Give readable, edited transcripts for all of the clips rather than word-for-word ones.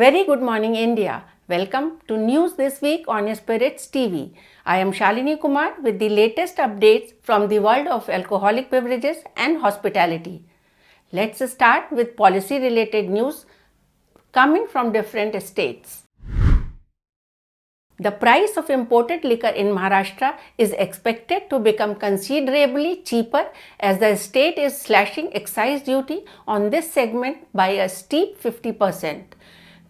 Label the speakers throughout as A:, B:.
A: Very good morning, India. Welcome to News This Week on Spirits TV. I am Shalini Kumar with the latest updates from the world of alcoholic beverages and hospitality. Let's start with policy related news coming from different states. The price of imported liquor in Maharashtra is expected to become considerably cheaper as the state is slashing excise duty on this segment by a steep 50%.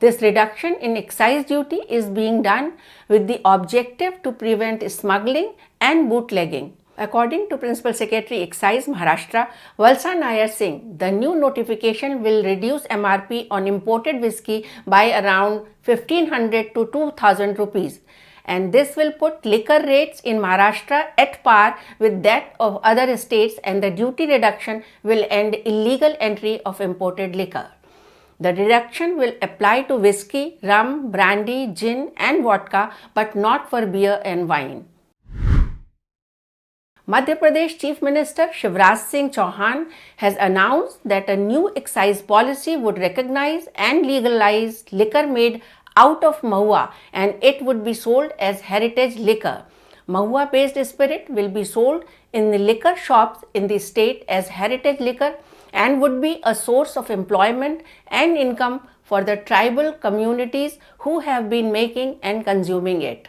A: This reduction in excise duty is being done with the objective to prevent smuggling and bootlegging. According to Principal Secretary Excise Maharashtra, Valsa Nayar Singh, the new notification will reduce MRP on imported whisky by around 1500 to 2000 rupees. And this will put liquor rates in Maharashtra at par with that of other states, and the duty reduction will end illegal entry of imported liquor. The reduction will apply to whisky, rum, brandy, gin and vodka, but not for beer and wine. Madhya Pradesh Chief Minister Shivraj Singh Chauhan has announced that a new excise policy would recognize and legalize liquor made out of mahua, and it would be sold as heritage liquor. Mahua based spirit will be sold in the liquor shops in the state as heritage liquor and would be a source of employment and income for the tribal communities who have been making and consuming it.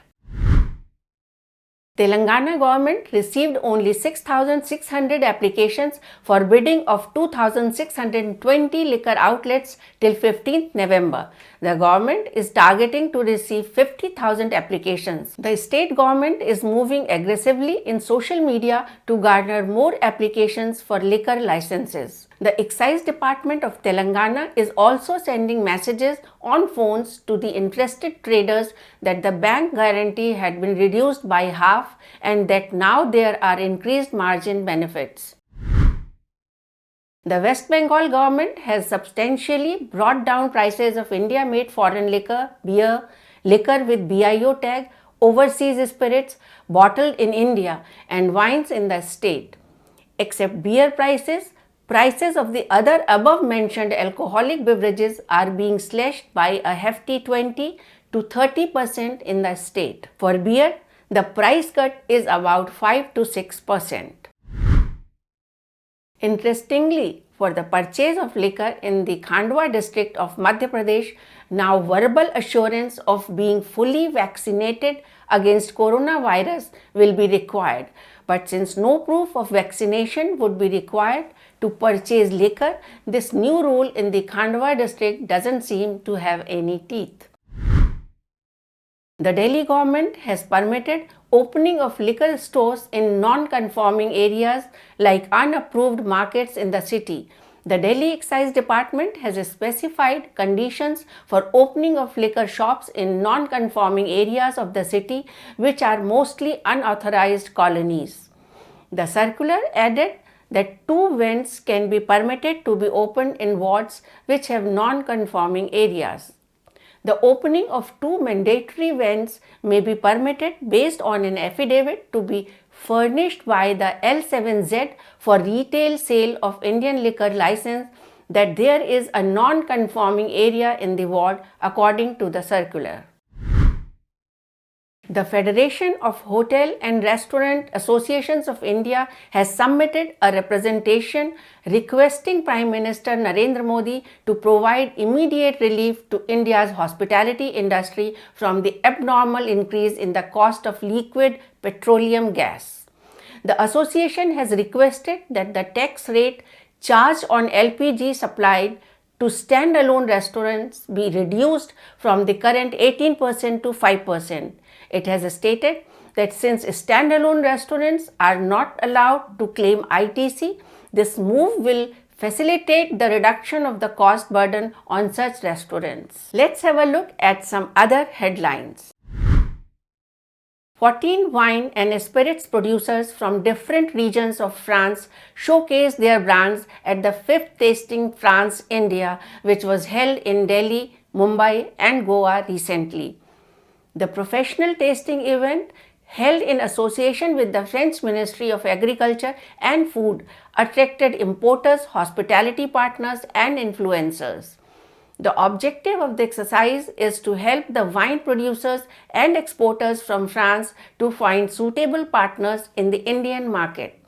A: Telangana government received only 6,600 applications for bidding of 2,620 liquor outlets till 15th November. The government is targeting to receive 50,000 applications. The state government is moving aggressively in social media to garner more applications for liquor licenses. The Excise Department of Telangana is also sending messages on phones to the interested traders that the bank guarantee had been reduced by half and that now there are increased margin benefits. The West Bengal government has substantially brought down prices of India-made foreign liquor, beer, liquor with BIO tag, overseas spirits bottled in India and wines in the state. Except beer prices of the other above mentioned alcoholic beverages are being slashed by a hefty 20 to 30% in the state. For beer, the price cut is about 5 to 6%. Interestingly, for the purchase of liquor in the Khandwa district of Madhya Pradesh, now verbal assurance of being fully vaccinated against coronavirus will be required. But since no proof of vaccination would be required to purchase liquor, this new rule in the Khandwa district doesn't seem to have any teeth. The Delhi government has permitted opening of liquor stores in non-conforming areas like unapproved markets in the city. The Delhi Excise Department has specified conditions for opening of liquor shops in non-conforming areas of the city, which are mostly unauthorized colonies. The circular added that 2 vents can be permitted to be opened in wards which have non-conforming areas. The opening of 2 mandatory vents may be permitted based on an affidavit to be furnished by the L7Z for retail sale of Indian liquor license that there is a non-conforming area in the ward according to the circular. The Federation of Hotel and Restaurant Associations of India has submitted a representation requesting Prime Minister Narendra Modi to provide immediate relief to India's hospitality industry from the abnormal increase in the cost of liquid petroleum gas. The association has requested that the tax rate charged on LPG supplied to standalone restaurants be reduced from the current 18% to 5%. It has stated that since standalone restaurants are not allowed to claim ITC, this move will facilitate the reduction of the cost burden on such restaurants. Let's have a look at some other headlines. 14 wine and spirits producers from different regions of France showcased their brands at the 5th Tasting France India, which was held in Delhi, Mumbai and Goa recently. The professional tasting event, held in association with the French Ministry of Agriculture and Food, attracted importers, hospitality partners and influencers. The objective of the exercise is to help the wine producers and exporters from France to find suitable partners in the Indian market.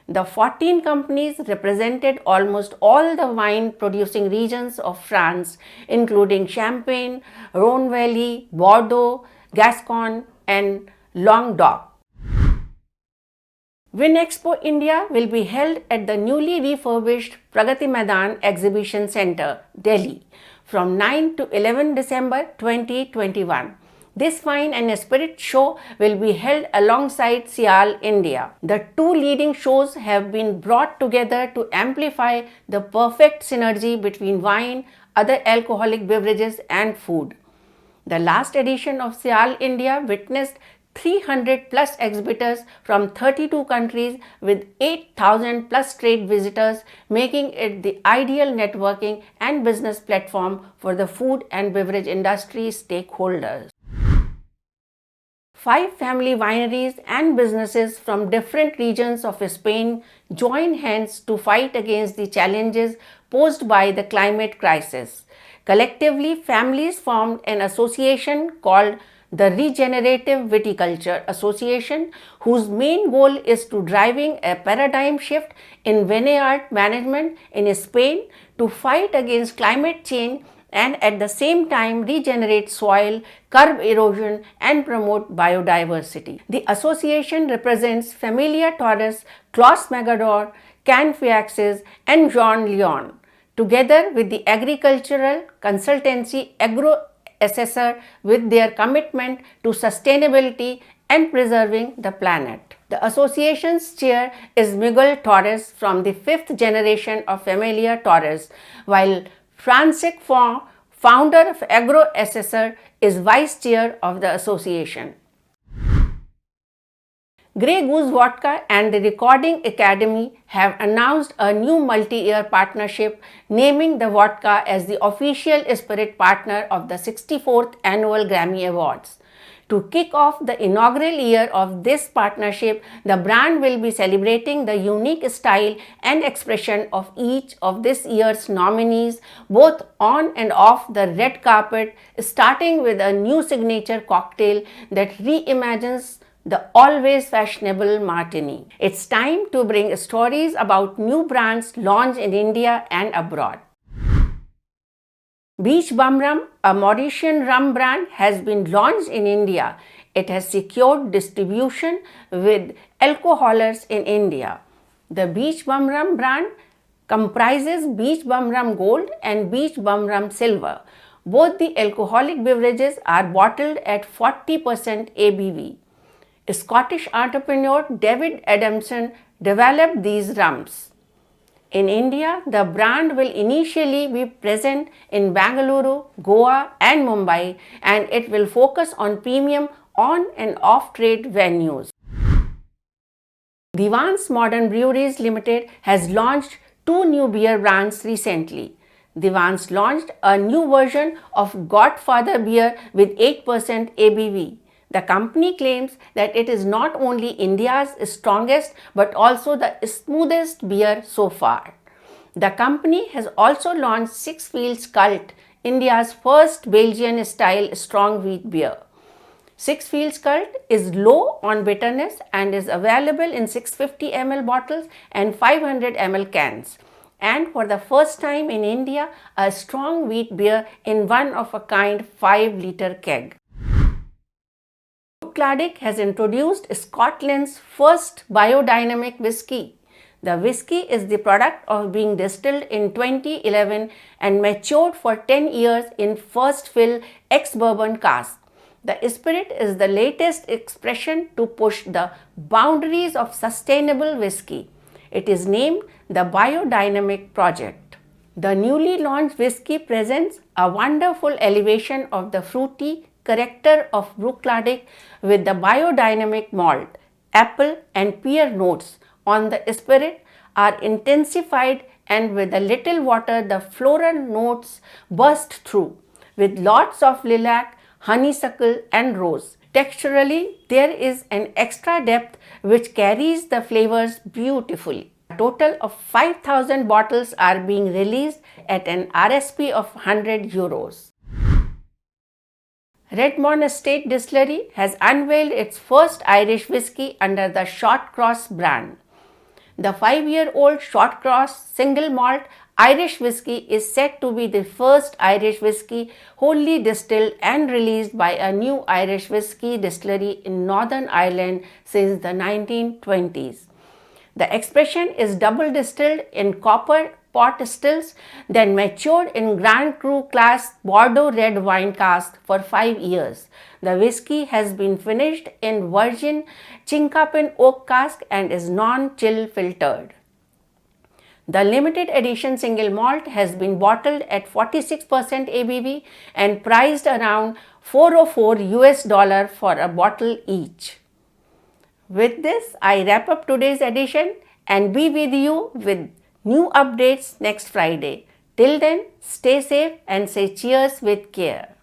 A: The 14 companies represented almost all the wine producing regions of France, including Champagne, Rhone Valley, Bordeaux, Gascony, and Languedoc. WinExpo India will be held at the newly refurbished Pragati Maidan Exhibition Centre, Delhi, from 9 to 11 December 2021. This wine and spirit show will be held alongside SIAL India. The two leading shows have been brought together to amplify the perfect synergy between wine, other alcoholic beverages, and food. The last edition of SIAL India witnessed 300 plus exhibitors from 32 countries with 8,000 plus trade visitors, making it the ideal networking and business platform for the food and beverage industry stakeholders. 5 family wineries and businesses from different regions of Spain join hands to fight against the challenges posed by the climate crisis. Collectively, families formed an association called the Regenerative Viticulture Association, whose main goal is to driving a paradigm shift in vineyard management in Spain to fight against climate change and at the same time regenerate soil, curb erosion, and promote biodiversity. The association represents Familia Torres, Klaus Magador, Canfiaxis, and Jean Leon, together with the agricultural consultancy Agroassessor, with their commitment to sustainability and preserving the planet. The association's chair is Miguel Torres from the 5th generation of Familia Torres, while Francisc Font, founder of Agroassessor, is vice chair of the association. Grey Goose Vodka and the Recording Academy have announced a new multi-year partnership, naming the vodka as the official spirit partner of the 64th Annual Grammy Awards. To kick off the inaugural year of this partnership, the brand will be celebrating the unique style and expression of each of this year's nominees, both on and off the red carpet, starting with a new signature cocktail that reimagines the always fashionable martini. It's time to bring stories about new brands launched in India and abroad. Beach Bum Rum, a Mauritian rum brand, has been launched in India. It has secured distribution with alcoholers in India. The Beach Bum Rum brand comprises Beach Bum Rum Gold and Beach Bum Rum Silver. Both the alcoholic beverages are bottled at 40% ABV. Scottish entrepreneur David Adamson developed these rums. In India, the brand will initially be present in Bengaluru, Goa, and Mumbai, and it will focus on premium on and off trade venues. Devan's Modern Breweries Limited has launched 2 new beer brands recently. Devan's launched a new version of Godfather beer with 8% ABV. The company claims that it is not only India's strongest but also the smoothest beer so far. The company has also launched Six Fields Cult, India's first Belgian-style strong wheat beer. Six Fields Cult is low on bitterness and is available in 650 ml bottles and 500 ml cans. And for the first time in India, a strong wheat beer in one-of-a-kind 5-liter keg. Bruichladdich has introduced Scotland's first biodynamic whisky. The whisky is the product of being distilled in 2011 and matured for 10 years in first fill ex-bourbon cask. The spirit is the latest expression to push the boundaries of sustainable whisky. It is named the Biodynamic Project. The newly launched whisky presents a wonderful elevation of the fruity character of Bruichladdich with the biodynamic malt, apple and pear notes on the spirit are intensified, and with a little water the floral notes burst through with lots of lilac, honeysuckle and rose. Texturally, there is an extra depth which carries the flavors beautifully. A total of 5,000 bottles are being released at an RSP of 100 euros. Redmond Estate Distillery has unveiled its first Irish whiskey under the Short Cross brand. The 5-year-old Short Cross single malt Irish whiskey is said to be the first Irish whiskey wholly distilled and released by a new Irish whiskey distillery in Northern Ireland since the 1920s. The expression is double distilled in copper pot stills, then matured in Grand Cru class Bordeaux red wine cask for 5 years. The whiskey has been finished in virgin Chinkapin oak cask and is non-chill filtered. The limited edition single malt has been bottled at 46% ABV and priced around $404 for a bottle each. With this, I wrap up today's edition and be with you with new updates next Friday. Till then, stay safe and say cheers with care.